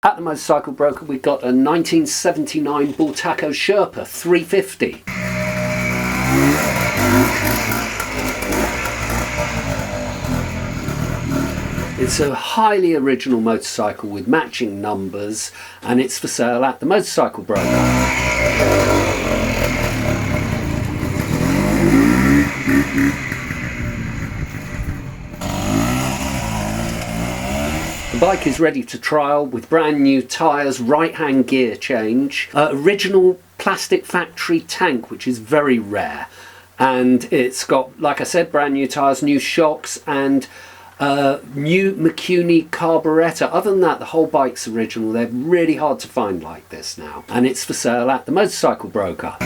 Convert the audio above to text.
At the Motorcycle Broker, we've got a 1979 Bultaco Sherpa 350. It's a highly original motorcycle with matching numbers, and it's for sale at the Motorcycle Broker. The bike is ready to trial with brand new tyres, right-hand gear change, original plastic factory tank, which is very rare, and it's got, like I said, brand new tyres, new shocks, and new McCuney carburettor. Other than that, the whole bike's original. They're really hard to find like this now, and it's for sale at the Motorcycle Broker.